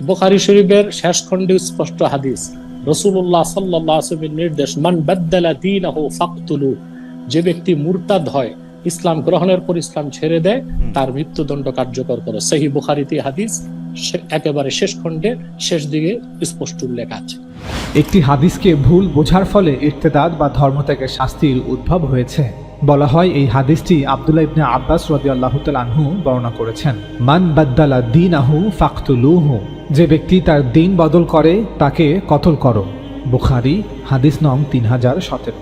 বুখারী শরীফের শেষ খণ্ডে স্পষ্ট হাদিস, রাসূলুল্লাহ সাল্লাল্লাহু আলাইহি ওয়াসাল্লামের নির্দেশ, মান বাদদালা দীনাহু ফাকতুলু, যে ব্যক্তি মুরতাদ হয়, ইসলাম গ্রহণের পর ইসলাম ছেড়ে দেয়, তার মৃত্যুদণ্ড কার্যকর করো। সহিহ বুখারীতে হাদিস একেবারে শেষ খণ্ডে শেষ দিকে স্পষ্ট উল্লেখ আছে। একটি হাদিসকে ভুল বোঝার ফলে ইরতেদাদ বা ধর্মত্যাগের শাস্তির উদ্ভব হয়েছে। বলা হয় এই হাদিসটি আব্দুল্লাহ ইবনে আব্বাস রাদিয়াল্লাহু তাআলা আনহু বর্ণনা করেছেন। মান বাদদালা দীনাহু ফাকতুলুহু, যে ব্যক্তি তার দিন বদল করে তাকে কতল করো। বুখারী হাদিস নং 3017।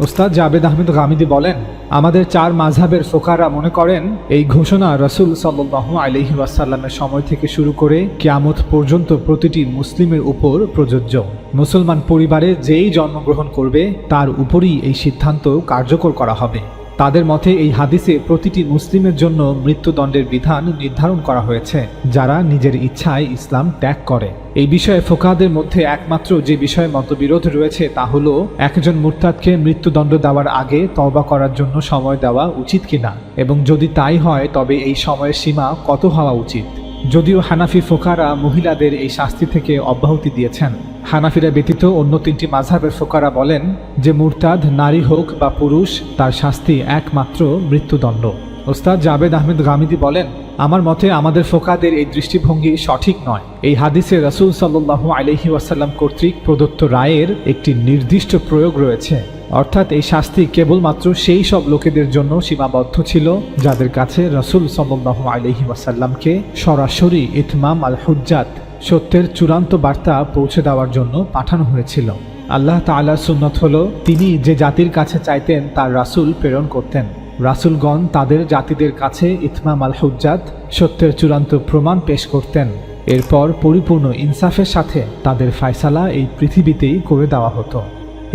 ওস্তাদ জাবেদ আহমেদ গামিদী বলেন, আমাদের 4 মাযহাবের ফোকারা মনে করেন এই ঘোষণা রাসূল সাল্লাল্লাহু আলাইহি ওয়াসাল্লামের সময় থেকে শুরু করে কিয়ামত পর্যন্ত প্রতিটি মুসলিমের উপর প্রযোজ্য। মুসলমান পরিবারে যেই জন্মগ্রহণ করবে তার উপরই এই সিদ্ধান্ত কার্যকর করা হবে। তাদের মতে এই হাদিসে প্রতিটি মুসলিমের জন্য মৃত্যুদণ্ডের বিধান নির্ধারণ করা হয়েছে যারা নিজের ইচ্ছায় ইসলাম ত্যাগ করে। এই বিষয়ে ফোকাহাদের মধ্যে একমাত্র যে বিষয়ে মতবিরোধ রয়েছে তা হলো একজন মুরতাদকে মৃত্যুদণ্ড দেওয়ার আগে তওবা করার জন্য সময় দেওয়া উচিত কিনা, এবং যদি তাই হয় তবে এই সময়ের সীমা কত হওয়া উচিত। যদিও হানাফি ফোকারা মহিলাদের এই শাস্তি থেকে অব্যাহতি দিয়েছেন, হানাফিরা ব্যতীত অন্য 3টি মাযহাবের ফোকারা বলেন যে মুরতাদ নারী হোক বা পুরুষ, তার শাস্তি একমাত্র মৃত্যুদণ্ড। ওস্তাদ জাবেদ আহমেদ গামিদী বলেন, আমার মতে আমাদের ফোকাদের এই দৃষ্টিভঙ্গি সঠিক নয়। এই হাদিসে রাসূল সাল্লাল্লাহু আলাইহি ওয়াসাল্লাম কর্তৃক প্রদত্ত রায়ের একটি নির্দিষ্ট প্রয়োগ রয়েছে, অর্থাৎ এই শাস্তি কেবলমাত্র সেই সব লোকেদের জন্য সীমাবদ্ধ ছিল যাদের কাছে রাসূল সাল্লাল্লাহু আলাইহি ওয়াসাল্লামকে সরাসরি ইতমাম আল হুজ্জাত, সত্যের চূড়ান্ত বার্তা পৌঁছে দেওয়ার জন্য পাঠানো হয়েছিল। আল্লাহ তাআলার সুন্নত হলো তিনি যে জাতির কাছে চাইতেন তার রাসূল প্রেরণ করতেন। রাসূলগণ তাদের জাতিদের কাছে ইতমাম আল হুজ্জাত, সত্যের চূড়ান্ত প্রমাণ পেশ করতেন। এরপর পরিপূর্ণ ইনসাফের সাথে তাদের ফায়সালা এই পৃথিবীতেই করে দেওয়া হতো।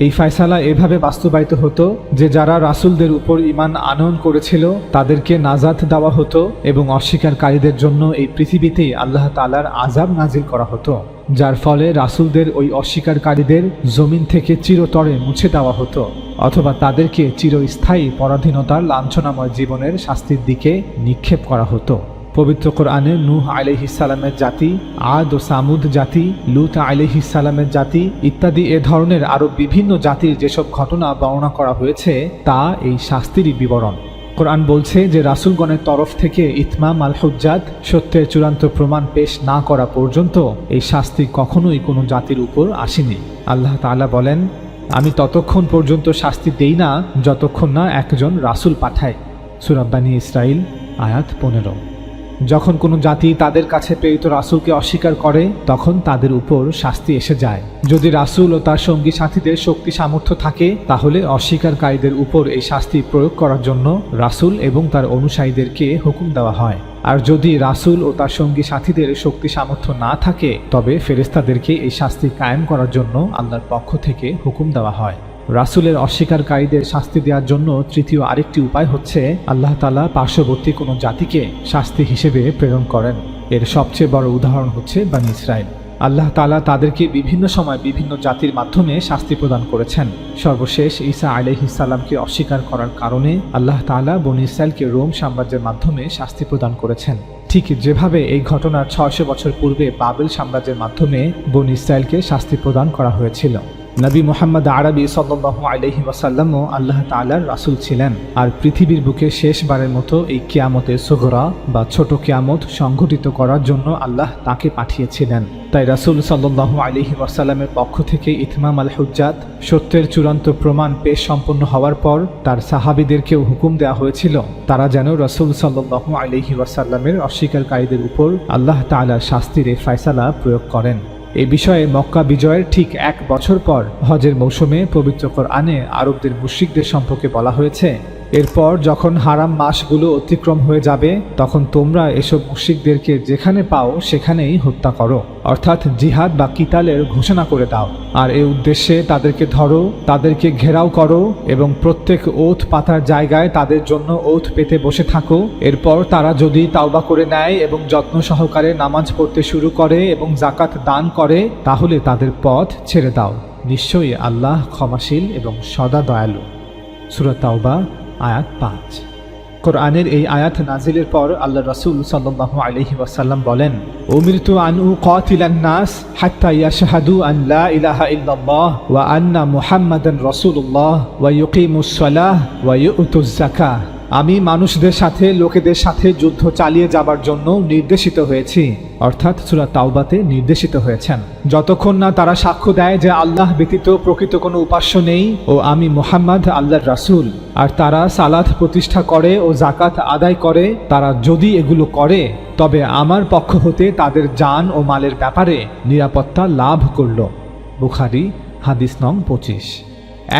এই ফায়সালা এভাবে বাস্তবায়িত হতো যে যারা রাসূলদের উপর ঈমান আনয়ন করেছিল তাদেরকে নাজাত দেওয়া হতো, এবং অস্বীকারীদের জন্য এই পৃথিবীতেই আল্লাহ তাআলার আযাব নাজিল করা হতো, যার ফলে রাসূলদের ওই অস্বীকারীদের জমিন থেকে চিরতরে মুছে দেওয়া হতো, অথবা তাদেরকে চিরস্থায়ী পরাধীনতার লাঞ্ছনাময় জীবনের শাস্তির দিকে নিক্ষেপ করা হতো। পবিত্র কোরআনে নূহ আলাইহিস সালামের জাতি, আদ ও সামুদ জাতি, লূত আলাইহিস সালামের জাতি ইত্যাদি এ ধরনের আরও বিভিন্ন জাতির যেসব ঘটনা বর্ণনা করা হয়েছে তা এই শাস্তিরই বিবরণ। কোরআন বলছে যে রাসূলগণের তরফ থেকে ইতমাম আল হুজ্জাত, সত্যের চূড়ান্ত প্রমাণ পেশ না করা পর্যন্ত এই শাস্তি কখনোই কোনো জাতির উপর আসেনি। আল্লাহ তাআলা বলেন, আমি ততক্ষণ পর্যন্ত শাস্তি দেই না যতক্ষণ না একজন রাসূল পাঠাই। সূরা বনী ইসরাঈল আয়াত 15। যখন কোনো জাতি তাদের কাছে প্রেরিত রাসূলকে অস্বীকার করে তখন তাদের উপর শাস্তি এসে যায়। যদি রাসূল ও তার সঙ্গী সাথীদের শক্তি সামর্থ্য থাকে তাহলে অস্বীকারীদের উপর এই শাস্তি প্রয়োগ করার জন্য রাসূল এবং তার অনুসারীদেরকে হুকুম দেওয়া হয়। আর যদি রাসূল ও তার সঙ্গী সাথীদের শক্তি সামর্থ্য না থাকে তবে ফেরেশতাদেরকে এই শাস্তি কায়েম করার জন্য আল্লাহর পক্ষ থেকে হুকুম দেওয়া হয়। রাসূলের অস্বীকারীদের শাস্তি দেওয়ার জন্য তৃতীয় আরেকটি উপায় হচ্ছে আল্লাহ তাআলা পার্শ্ববর্তী কোনো জাতিকে শাস্তি হিসেবে প্রেরণ করেন। এর সবচেয়ে বড় উদাহরণ হচ্ছে বনী ইসরাঈল। আল্লাহ তাআলা তাদেরকে বিভিন্ন সময় বিভিন্ন জাতির মাধ্যমে শাস্তি প্রদান করেছেন। সর্বশেষ ঈসা আলাইহিস সালামকে অস্বীকার করার কারণে আল্লাহ তাআলা বনী ইসরাঈলকে রোম সাম্রাজ্যের মাধ্যমে শাস্তি প্রদান করেছেন। ঠিক যেভাবে এই ঘটনার 600 বছর পূর্বে বাবেল সাম্রাজ্যের মাধ্যমে বনী ইসরাঈলকে শাস্তি প্রদান করা হয়েছিল। নবী মুহাম্মদ আরবি সাল্লাল্লাহু আলাইহি ওয়াসাল্লামও আল্লাহ তাআলার রাসূল ছিলেন, আর পৃথিবীর বুকে শেষবারের মতো এই কিয়ামতের সুগরা বা ছোট কিয়ামত সংঘটিত করার জন্য আল্লাহ তাকে পাঠিয়েছিলেন। তাই রাসূল সাল্লাল্লাহু আলাইহি ওয়াসাল্লামের পক্ষ থেকে ইতমাম আল হুজ্জাত, সত্যের চূড়ান্ত প্রমাণ পেশ সম্পন্ন হওয়ার পর তার সাহাবীদেরকেও হুকুম দেওয়া হয়েছিল তারা যেন রাসূল সাল্লাল্লাহু আলাইহি ওয়াসাল্লামের অস্বীকারীদের উপর আল্লাহ তাআলার শাস্তির এই ফয়সালা প্রয়োগ করেন। এ বিষয়ে মক্কা বিজয়ের ঠিক 1 বছর পর হজের মৌসুমে পবিত্র কোরআনে আরবদের মুশরিকদের সম্পর্কে বলা হয়েছে, এরপর যখন হারাম মাসগুলো অতিক্রম হয়ে যাবে তখন তোমরা এসব মুশরিকদেরকে যেখানে পাও সেখানেই হত্যা করো, অর্থাৎ জিহাদ বা কিতালের ঘোষণা করে দাও। আর এই উদ্দেশ্যে তাদেরকে ধরো, তাদেরকে ঘেরাও করো এবং প্রত্যেক ওঠ পাতার জায়গায় তাদের জন্য ওঠ পেতে বসে থাকো। এরপর তারা যদি তাওবা করে নেয় এবং যত্ন সহকারে নামাজ পড়তে শুরু করে এবং যাকাত দান করে তাহলে তাদের পথ ছেড়ে দাও। নিশ্চয়ই আল্লাহ ক্ষমাশীল এবং সদা দয়ালু। সূরা তাওবা আয়াত 5। কোরআনের এই আয়াত নাজিলের পর আল্লাহ রাসূল সাল্লাল্লাহু আলাইহি ওয়াসাল্লাম বলেন, উমিরতু আন উকাতিলান নাস হাত্তা ইয়াশহাদু আন লা ইলাহা ইল্লাল্লাহ ওয়া আন্না মুহাম্মাদান রাসূলুল্লাহ ওয়া ইউকিমুস সালাহ ওয়া ইউতুজ যাকাহ। আমি মানুষদের সাথে লোকেদের সাথে যুদ্ধ চালিয়ে যাবার জন্য নির্দেশিত হয়েছি, অর্থাৎ সূরা তাওবাতে নির্দেশিত হয়েছেন, যতক্ষণ না তারা সাক্ষ্য দেয় যে আল্লাহ ব্যতীত প্রকৃত কোনো উপাস্য নেই ও আমি মুহাম্মদ আল্লাহর রাসূল, আর তারা সালাত প্রতিষ্ঠা করে ও যাকাত আদায় করে। তারা যদি এগুলো করে তবে আমার পক্ষ হতে তাদের জান ও মালের ব্যাপারে নিরাপত্তা লাভ করল। বুখারী হাদিস নং 25।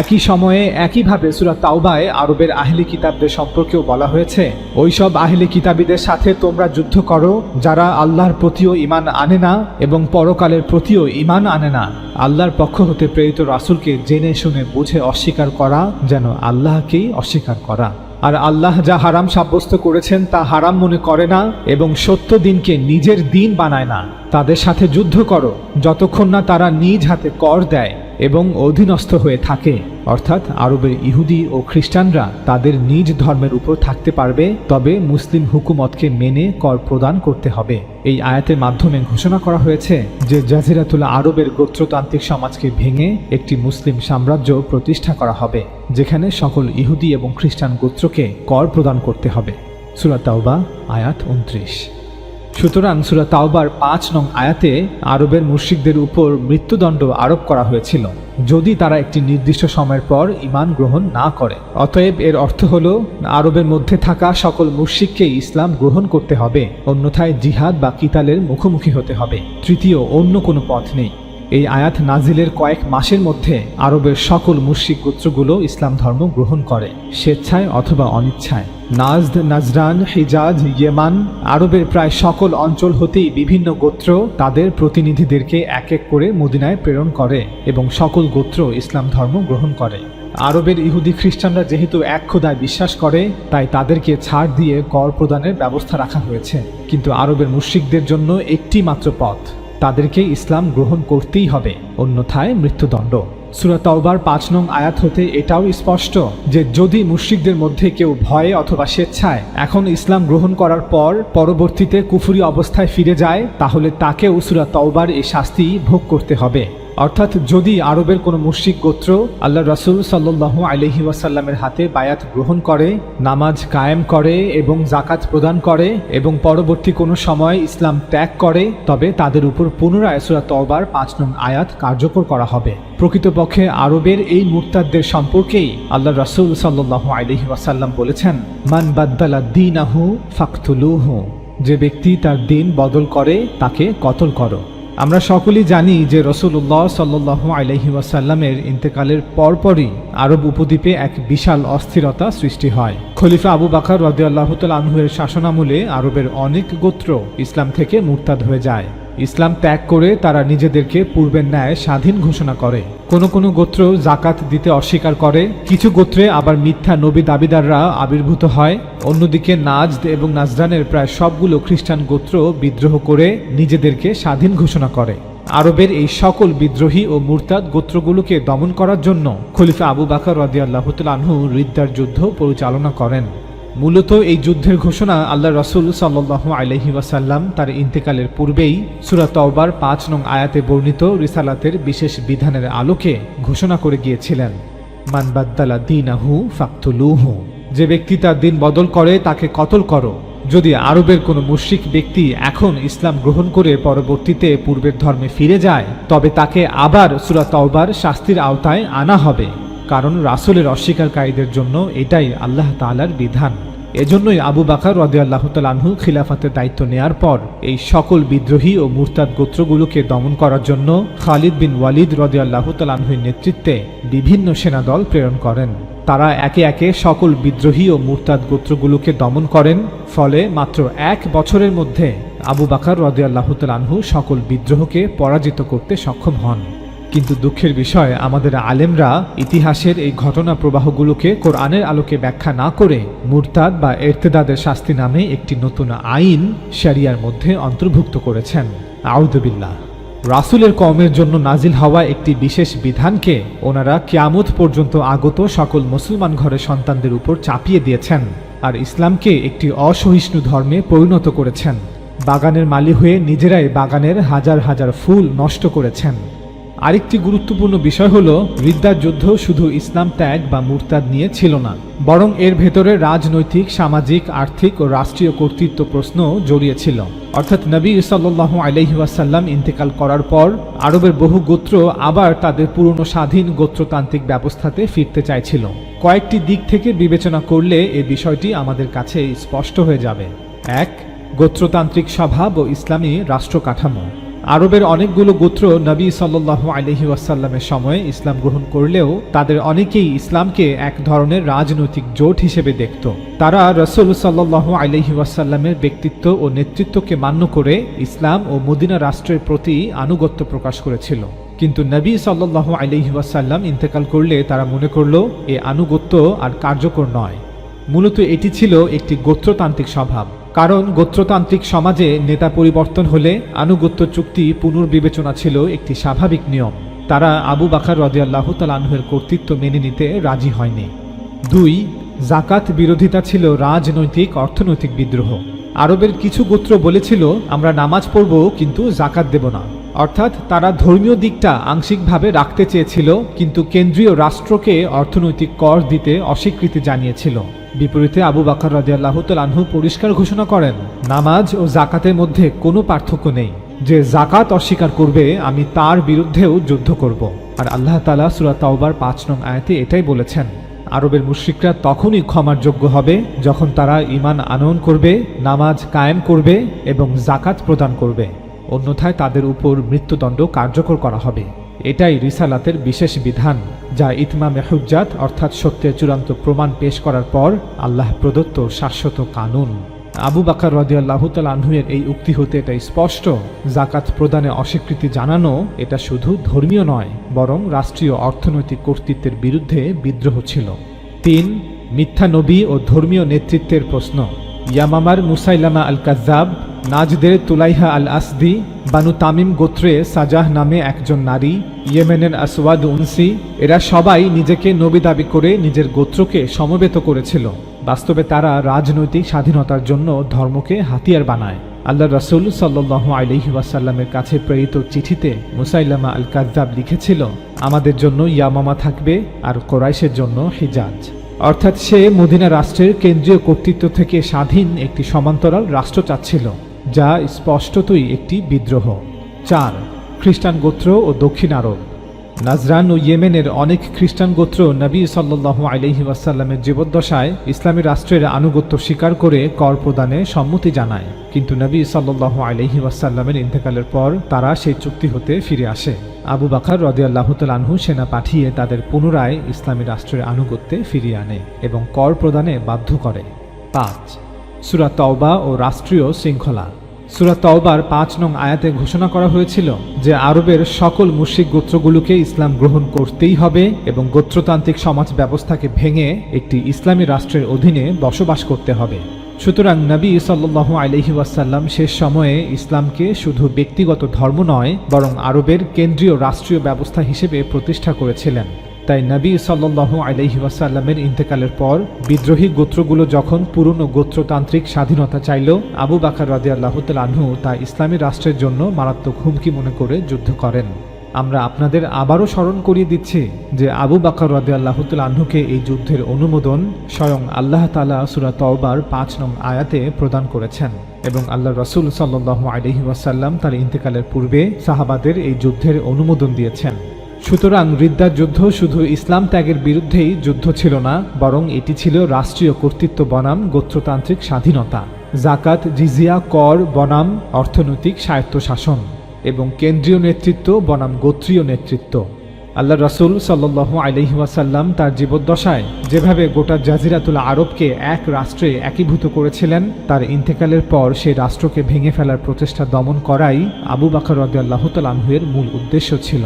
একই সময়ে একইভাবে সূরা তাওবায় আরবের আহলি কিতাবদের সম্পর্কেও বলা হয়েছে, ওইসব আহলি কিতাবীদের সাথে তোমরা যুদ্ধ করো যারা আল্লাহর প্রতিও ঈমান আনে না এবং পরকালের প্রতিও ঈমান আনে না। আল্লাহর পক্ষ হতে প্রেরিত রাসূলকে জেনে শুনে বুঝে অস্বীকার করা যেন আল্লাহকেই অস্বীকার করা। আর আল্লাহ যা হারাম সাব্যস্ত করেছেন তা হারাম মনে করে না এবং সত্য দিনকে নিজের দিন বানায় না। তাদের সাথে যুদ্ধ করো যতক্ষণ না তারা নিজ হাতে কর দেয় এবং অধীনস্থ হয়ে থাকে, অর্থাৎ আরবের ইহুদি ও খ্রিস্টানরা তাদের নিজ ধর্মের উপর থাকতে পারবে, তবে মুসলিম হুকুমতকে মেনে কর প্রদান করতে হবে। এই আয়াতের মাধ্যমে ঘোষণা করা হয়েছে যে জাজিরাতুল আরবের গোত্রতান্ত্রিক সমাজকে ভেঙে একটি মুসলিম সাম্রাজ্য প্রতিষ্ঠা করা হবে, যেখানে সকল ইহুদি এবং খ্রিস্টান গোত্রকে কর প্রদান করতে হবে। সূরা তাওবা আয়াত 29। সুতরাং সূরা তাওবার 5 নং আয়াতে আরবের মুশরিকদের উপর মৃত্যুদণ্ড আরোপ করা হয়েছিল যদি তারা একটি নির্দিষ্ট সময়ের পর ঈমান গ্রহণ না করে। অতএব এর অর্থ হলো আরবের মধ্যে থাকা সকল মুশরিককে ইসলাম গ্রহণ করতে হবে, অন্যথায় জিহাদ বা কিতালের মুখোমুখি হতে হবে। তৃতীয় অন্য কোনো পথ নেই। এই আয়াত নাজিলের কয়েক মাসের মধ্যে আরবের সকল মুশরিক গোত্রগুলো ইসলাম ধর্ম গ্রহণ করে, স্বেচ্ছায় অথবা অনিচ্ছায়। নাজদ, নাজরান, হিজাজ, ইয়েমান, আরবের প্রায় সকল অঞ্চল হতেই বিভিন্ন গোত্র তাদের প্রতিনিধিদেরকে এক এক করে মদিনায় প্রেরণ করে এবং সকল গোত্র ইসলাম ধর্ম গ্রহণ করে। আরবের ইহুদি খ্রিস্টানরা যেহেতু এক খোদায় বিশ্বাস করে, তাই তাদেরকে ছাড় দিয়ে কর প্রদানের ব্যবস্থা রাখা হয়েছে। কিন্তু আরবের মুশরিকদের জন্য একটি মাত্র পথ, তাদেরকে ইসলাম গ্রহণ করতেই হবে, অন্যথায় মৃত্যুদণ্ড। সূরা তাওবার 5 নং আয়াত হতে এটাও স্পষ্ট যে যদি মুশরিকদের মধ্যে কেউ ভয়ে অথবা স্বেচ্ছায় এখন ইসলাম গ্রহণ করার পর পরবর্তীতে কুফরি অবস্থায় ফিরে যায়, তাহলে তাকেও সূরা তাওবার এই শাস্তি ভোগ করতে হবে। অর্থাৎ যদি আরবের কোনো মুশরিক গোত্র আল্লাহ রাসূল সাল্লাল্লাহু আলাইহি ওয়াসাল্লামের হাতে বায়াত গ্রহণ করে, নামাজ কায়েম করে এবং যাকাত প্রদান করে এবং পরবর্তী কোনো সময় ইসলাম ত্যাগ করে, তবে তাদের উপর পুনরায় সূরা তাওবার 5 নং আয়াত কার্যকর করা হবে। প্রকৃতপক্ষে আরবের এই মুরতাদদের সম্পর্কেই আল্লাহ রাসূল সাল্লাল্লাহু আলাইহি ওয়াসাল্লাম বলেছেন, মান বাদদালা দীনাহু ফাকতুলুহু, যে ব্যক্তি তার দিন বদল করে তাকে কতল করো। আমরা সকলেই জানি যে রাসূলুল্লাহ সাল্লাল্লাহু আলাইহি ওয়াসাল্লামের ইন্তেকালের পরপরই আরব উপদ্বীপে এক বিশাল অস্থিরতা সৃষ্টি হয়। খলিফা আবু বকর রাদিয়াল্লাহু তাআলা আনহু এর শাসনামলে আরবের অনেক গোত্র ইসলাম থেকে মুরতাদ হয়ে যায়। ইসলাম ত্যাগ করে তারা নিজেদেরকে পূর্বের ন্যায় স্বাধীন ঘোষণা করে। কোনো গোত্র যাকাত দিতে অস্বীকার করে, কিছু গোত্রে আবার মিথ্যা নবী দাবিদাররা আবির্ভূত হয়। অন্যদিকে নাজদ এবং নাজরানের প্রায় সবগুলো খ্রিস্টান গোত্র বিদ্রোহ করে নিজেদেরকে স্বাধীন ঘোষণা করে। আরবের এই সকল বিদ্রোহী ও মুরতাদ গোত্রগুলোকে দমন করার জন্য খলিফা আবু বকর রাদিয়াল্লাহু তাআলা আনহু রিদ্দার যুদ্ধ পরিচালনা করেন। মূলত এই যুদ্ধের ঘোষণা আল্লাহ রাসূল সাল্লাল্লাহু আলাইহি ওয়াসাল্লাম তার ইন্তেকালের পূর্বেই সূরা তাওবার 5 নং আয়াতে বর্ণিত রিসালাতের বিশেষ বিধানের আলোকে ঘোষণা করে গিয়েছিলেন, মান বাদদালা দীনাহু ফাকতুলুহু, যে ব্যক্তি তার দিন বদল করে তাকে কতল করো। যদি আরবের কোনো মুশরিক ব্যক্তি এখন ইসলাম গ্রহণ করে পরবর্তীতে পূর্বের ধর্মে ফিরে যায়, তবে তাকে আবার সূরা তাওবার শাস্তির আওতায় আনা হবে, কারণ রাসূলের অস্বীকারীদের জন্য এটাই আল্লাহ তাআলার বিধান। এজন্যই আবু বকর রাদিয়াল্লাহু তাআলা আনহু খিলাফতের দায়িত্ব নেয়ার পর এই সকল বিদ্রোহী ও মুরতাদ গোত্রগুলোকে দমন করার জন্য খালিদ বিন ওয়ালিদ রাদিয়াল্লাহু তাআলা আনহুর নেতৃত্বে বিভিন্ন সেনাদল প্রেরণ করেন। তারা একে একে সকল বিদ্রোহী ও মুরতাদ গোত্রগুলোকে দমন করেন। ফলে মাত্র 1 বছরের মধ্যে আবু বকর রাদিয়াল্লাহু তাআলা আনহু সকল বিদ্রোহকে পরাজিত করতে সক্ষম হন। কিন্তু দুঃখের বিষয়, আমাদের আলেমরা ইতিহাসের এই ঘটনা প্রবাহগুলোকে কোরআনের আলোকে ব্যাখ্যা না করে মুরতাদ বা ইরতিদাদের শাস্তি নামে একটি নতুন আইন শরিয়ার মধ্যে অন্তর্ভুক্ত করেছেন। আউযু বিল্লাহ। রাসূলের কওমের জন্য নাজিল হওয়া একটি বিশেষ বিধানকে ওনারা কিয়ামত পর্যন্ত আগত সকল মুসলমান ঘরের সন্তানদের উপর চাপিয়ে দিয়েছেন। আর ইসলামকে একটি অসহিষ্ণু ধর্মে পরিণত করেছেন। বাগানের মালি হয়ে নিজেরাই বাগানের হাজার হাজার ফুল নষ্ট করেছেন। আরেকটি গুরুত্বপূর্ণ বিষয় হলো, রিদ্দার যুদ্ধ শুধু ইসলাম ত্যাগ বা মুরতাদ নিয়ে ছিল না, বরং এর ভেতরে রাজনৈতিক, সামাজিক, আর্থিক ও রাষ্ট্রীয় কর্তৃত্ব প্রশ্ন জড়িয়ে ছিল। অর্থাৎ নবী সাল্লাল্লাহু আলাইহি ওয়াসাল্লাম ইন্তেকাল করার পর আরবের বহু গোত্র আবার তাদের পুরনো স্বাধীন গোত্রতান্ত্রিক ব্যবস্থাতে ফিরতে চাইছিল। কয়েকটি দিক থেকে বিবেচনা করলে এই বিষয়টি আমাদের কাছে স্পষ্ট হয়ে যাবে। 1. গোত্রতান্ত্রিক স্বভাব ও ইসলামী রাষ্ট্র কাঠামো। আরবের অনেকগুলো গোত্র নবী সাল্লাল্লাহু আলাইহি ওয়াসাল্লামের সময়ে ইসলাম গ্রহণ করলেও তাদের অনেকেই ইসলামকে এক ধরনের রাজনৈতিক জোট হিসেবে দেখত। তারা রাসূল সাল্লাল্লাহু আলাইহি ওয়াসাল্লামের ব্যক্তিত্ব ও নেতৃত্বকে মান্য করে ইসলাম ও মদিনা রাষ্ট্রের প্রতি আনুগত্য প্রকাশ করেছিল। কিন্তু নবী সাল্লাল্লাহু আলাইহি ওয়াসাল্লাম ইন্তেকাল করলে তারা মনে করল এ আনুগত্য আর কার্যকর নয়। মূলত এটি ছিল একটি গোত্রতান্ত্রিক স্বভাব, কারণ গোত্রতান্ত্রিক সমাজে নেতা পরিবর্তন হলে আনুগত্য চুক্তি পুনর্বিবেচনা ছিল একটি স্বাভাবিক নিয়ম। তারা আবু বকর রাদিয়াল্লাহু তাআলা আনহুর কর্তৃত্ব মেনে নিতে রাজি হয়নি। 2. যাকাত বিরোধিতা ছিল রাজনৈতিক অর্থনৈতিক বিদ্রোহ। আরবের কিছু গোত্র বলেছিল, আমরা নামাজ পড়ব কিন্তু যাকাত দেব না। অর্থাৎ তারা ধর্মীয় দিকটা আংশিকভাবে রাখতে চেয়েছিল, কিন্তু কেন্দ্রীয় রাষ্ট্রকে অর্থনৈতিক কর দিতে অস্বীকৃতি জানিয়েছিল। বিপরীতে আবু বকর রাদিয়াল্লাহু তাআলা আনহু পরিষ্কার ঘোষণা করেন, নামাজ ও যাকাতের মধ্যে কোনো পার্থক্য নেই। যে যাকাত অস্বীকার করবে আমি তার বিরুদ্ধেও যুদ্ধ করব। আর আল্লাহ তাআলা সূরা তাওবার 5 নং আয়াতে এটাই বলেছেন। আরবের মুশরিকরা তখনই ক্ষমার যোগ্য হবে যখন তারা ঈমান আনয়ন করবে, নামাজ কায়েম করবে এবং যাকাত প্রদান করবে, অন্যথায় তাদের উপর মৃত্যুদণ্ড কার্যকর করা হবে। এটাই রিসালাতের বিশেষ বিধান, যা ইতমামে হুজ্জাত অর্থাৎ সত্যের চূড়ান্ত প্রমাণ পেশ করার পর আল্লাহ প্রদত্ত শাশ্বত কানুন। আবু বকর রাদিয়াল্লাহু তাআলা আনহুর এই উক্তি হতে এটা স্পষ্ট, যাকাত প্রদানে অস্বীকৃতি জানানো এটা শুধু ধর্মীয় নয়, বরং রাষ্ট্রীয় অর্থনৈতিক কর্তৃত্বের বিরুদ্ধে বিদ্রোহ ছিল। 3. মিথ্যা নবী ও ধর্মীয় নেতৃত্বের প্রশ্ন। ইয়ামামার মুসাইলামা আল কাজ্জাব, নাজদের তুলাইহা আল আসদি, বানু তামিম গোত্রে সাজাহ নামে একজন নারী, ইয়েমেনের আসওয়াদ উনসি, এরা সবাই নিজেকে নবী দাবি করে নিজের গোত্রকে সমবেত করেছিল। বাস্তবে তারা রাজনৈতিক স্বাধীনতার জন্য ধর্মকে হাতিয়ার বানায়। আল্লাহ রাসূল সাল্লাল্লাহু আলাইহি ওয়াসাল্লামের কাছে প্রেরিত চিঠিতে মুসাইলামা আল কাজ্জাব লিখেছিল, আমাদের জন্য ইয়ামামা থাকবে আর কোরাইশের জন্য হিজাজ। অর্থাৎ সে মদিনা রাষ্ট্রের কেন্দ্রীয় কর্তৃত্ব থেকে স্বাধীন একটি সমান্তরাল রাষ্ট্র চাচ্ছিল, যা স্পষ্টতই একটি বিদ্রোহ। 4. খ্রিস্টান গোত্র ও দক্ষিণ আরব। নাজরান ও ইয়েমেনের অনেক খ্রিস্টান গোত্র নবী সাল্লাল্লাহু আলাইহি ওয়াসাল্লামের জীবদ্দশায় ইসলামী রাষ্ট্রের আনুগত্য স্বীকার করে কর প্রদানে সম্মতি জানায়, কিন্তু নবী সাল্লাল্লাহু আলাইহি ওয়াসাল্লামের ইন্তেকালের পর তারা সেই চুক্তি হতে ফিরে আসে। আবু বকর রাদিয়াল্লাহু তাআলা আনহু সেনা পাঠিয়ে তাদের পুনরায় ইসলামী রাষ্ট্রের আনুগত্যে ফিরিয়ে আনে এবং কর প্রদানে বাধ্য করে। 5. সূরা তাওবা ও রাষ্ট্রীয় শৃঙ্খলা। সূরা তাওবার 5 নং আয়াতে ঘোষণা করা হয়েছিল যে আরবের সকল মুশরিক গোত্রগুলোকে ইসলাম গ্রহণ করতেই হবে এবং গোত্রতান্ত্রিক সমাজ ব্যবস্থাকে ভেঙে একটি ইসলামী রাষ্ট্রের অধীনে বসবাস করতে হবে। সুতরাং নবী সাল্লাল্লাহু আলাইহি ওয়াসাল্লাম শেষ সময়ে ইসলামকে শুধু ব্যক্তিগত ধর্ম নয়, বরং আরবের কেন্দ্রীয় রাষ্ট্রীয় ব্যবস্থা হিসেবে প্রতিষ্ঠা করেছিলেন। তাই নবী সাল্লাল্লাহু আলাইহি ওয়াসাল্লামের ইন্তেকালের পর বিদ্রোহী গোত্রগুলো যখন পুরনো গোত্রতান্ত্রিক স্বাধীনতা চাইল, আবু বকর রাদিয়াল্লাহু তাআলা আনহু তা ইসলামী রাষ্ট্রের জন্য মারাত্মক হুমকি মনে করে যুদ্ধ করেন। আমরা আপনাদের আবারও স্মরণ করিয়ে দিচ্ছি যে আবু বকর রাদিয়াল্লাহু তাআলা আনহুকে এই যুদ্ধের অনুমোদন স্বয়ং আল্লাহ তাআলা সূরা তাওবার 5 নং আয়াতে প্রদান করেছেন এবং আল্লাহ রাসূল সাল্লাল্লাহু আলাইহি ওয়াসাল্লাম তার ইন্তেকালের পূর্বে সাহাবাদের এই যুদ্ধের অনুমোদন দিয়েছেন। সুতরাং রিদ্দার যুদ্ধ শুধু ইসলাম ত্যাগের বিরুদ্ধেই যুদ্ধ ছিল না, বরং এটি ছিল রাষ্ট্রীয় কর্তৃত্ব বনাম গোত্রতান্ত্রিক স্বাধীনতা, যাকাত জিজিয়া কর বনাম অর্থনৈতিক স্বায়ত্তশাসন এবং কেন্দ্রীয় নেতৃত্ব বনাম গোত্রীয় নেতৃত্ব। আল্লাহ রাসূল সাল্লাল্লাহু আলাইহি ওয়াসাল্লাম তার জীবদ্দশায় যেভাবে গোটা জাজিরাতুল আরবকে এক রাষ্ট্রে একীভূত করেছিলেন, তার ইন্তেকালের পর সেই রাষ্ট্রকে ভেঙে ফেলার প্রচেষ্টা দমন করাই আবু বকর রাদিয়াল্লাহু তাআলা আনহুর মূল উদ্দেশ্য ছিল।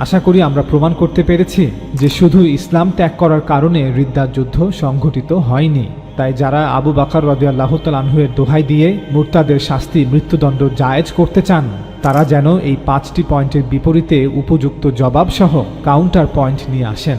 আশা করি আমরা প্রমাণ করতে পেরেছি যে শুধু ইসলাম ত্যাগ করার কারণে রিদ্দার যুদ্ধ সংঘটিত হয়নি। তাই যারা আবু বকর রাদিয়াল্লাহু তাআলা আনহুর দোহাই দিয়ে মুরতাদের শাস্তি মৃত্যুদণ্ড জায়েজ করতে চান, তারা যেন এই 5টি পয়েন্টের বিপরীতে উপযুক্ত জবাব সহ কাউন্টার পয়েন্ট নিয়ে আসেন।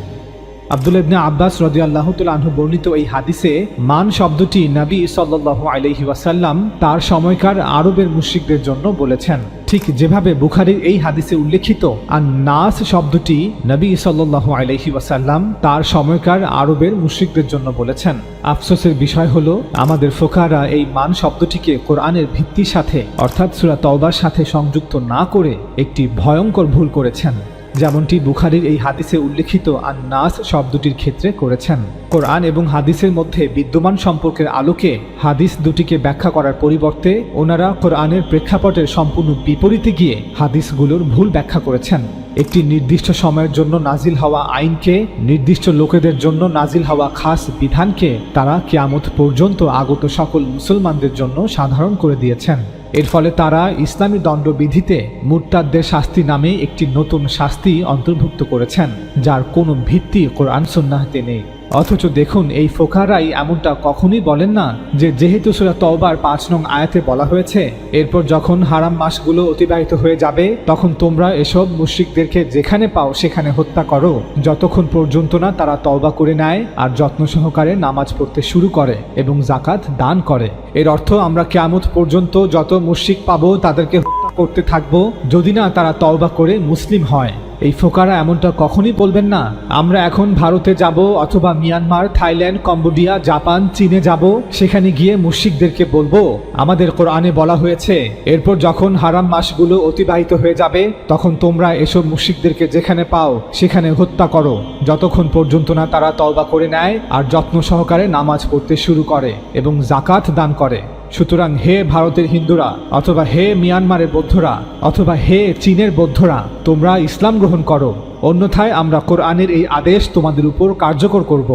আব্দুল্লাহ ইবনে আব্বাস রাদিয়াল্লাহু তাআলা আনহু বর্ণিত এই হাদিসে মান শব্দটি নবী সাল্লাল্লাহু আলাইহি ওয়াসাল্লাম তার সময়কার আরবের মুশরিকদের জন্য বলেছেন। ঠিক যেভাবে বুখারীর এই হাদিসে উল্লেখিত আন-নাস শব্দটি নবী সাল্লাল্লাহু আলাইহি ওয়াসাল্লাম তার সময়কার আরবের মুশরিকদের জন্য বলেছেন। আফসোসের বিষয় হলো আমাদের ফোকাহারা এই মান শব্দটিকে কোরআনের ভিত্তির সাথে অর্থাৎ সূরা তাওবার সাথে সংযুক্ত না করে একটি ভয়ঙ্কর ভুল করেছেন, যেমনটি বুখারীর এই হাদিসে উল্লেখিত আন-নাস শব্দটির ক্ষেত্রে করেছেন। কোরআন এবং হাদিসের মধ্যে বিদ্যমান সম্পর্কের আলোকে হাদিস দুটিকে ব্যাখ্যা করার পরিবর্তে ওনারা কোরআনের প্রেক্ষাপটের সম্পূর্ণ বিপরীতে গিয়ে হাদিসগুলোর ভুল ব্যাখ্যা করেছেন। একটি নির্দিষ্ট সময়ের জন্য নাজিল হওয়া আইনকে, নির্দিষ্ট লোকেদের জন্য নাজিল হওয়া খাস বিধানকে তারা কিয়ামত পর্যন্ত আগত সকল মুসলমানদের জন্য সাধারণ করে দিয়েছেন। এর ফলে তারা ইসলামী দণ্ডবিধিতে মুরতাদদের শাস্তি নামে একটি নতুন শাস্তি অন্তর্ভুক্ত করেছেন, যার কোনো ভিত্তি কোরআন সুন্নাহতে নেই। অথচ দেখুন, এই ফোকাহারাই এমনটা কখনোই বলেন না যে যেহেতু সূরা তাওবার ৫ নং আয়াতে বলা হয়েছে এরপর যখন হারাম মাসগুলো অতিবাহিত হয়ে যাবে তখন তোমরা এসব মুশরিকদেরকে যেখানে পাও সেখানে হত্যা করো, যতক্ষণ পর্যন্ত না তারা তওবা করে নেয় আর যত্ন সহকারে নামাজ পড়তে শুরু করে এবং যাকাত দান করে। এর অর্থ আমরা কিয়ামত পর্যন্ত যত মুশরিক পাবো তাদেরকে হত্যা করতে থাকবো যদি না তারা তওবা করে মুসলিম হয়। এই ফোকারা এমনটা কখনই বলবেন না আমরা এখন ভারতে যাব অথবা মিয়ানমার, থাইল্যান্ড, কম্বোডিয়া, জাপান, চীনে যাব, সেখানে গিয়ে মুশরিকদেরকে বলবো আমাদের কোরআনে বলা হয়েছে এরপর যখন হারাম মাসগুলো অতিবাহিত হয়ে যাবে তখন তোমরা এসব মুশরিকদেরকে যেখানে পাও সেখানে হত্যা করো, যতক্ষণ পর্যন্ত না তারা তওবা করে নেয় আর যত্ন সহকারে নামাজ পড়তে শুরু করে এবং যাকাত দান করে। সুতরাং হে ভারতের হিন্দুরা অথবা হে মিয়ানমারের বৌদ্ধরা অথবা হে চীনের বৌদ্ধরা, তোমরা ইসলাম গ্রহণ করো, অন্যথায় আমরা কোরআনের এই আদেশ তোমাদের উপর কার্যকর করব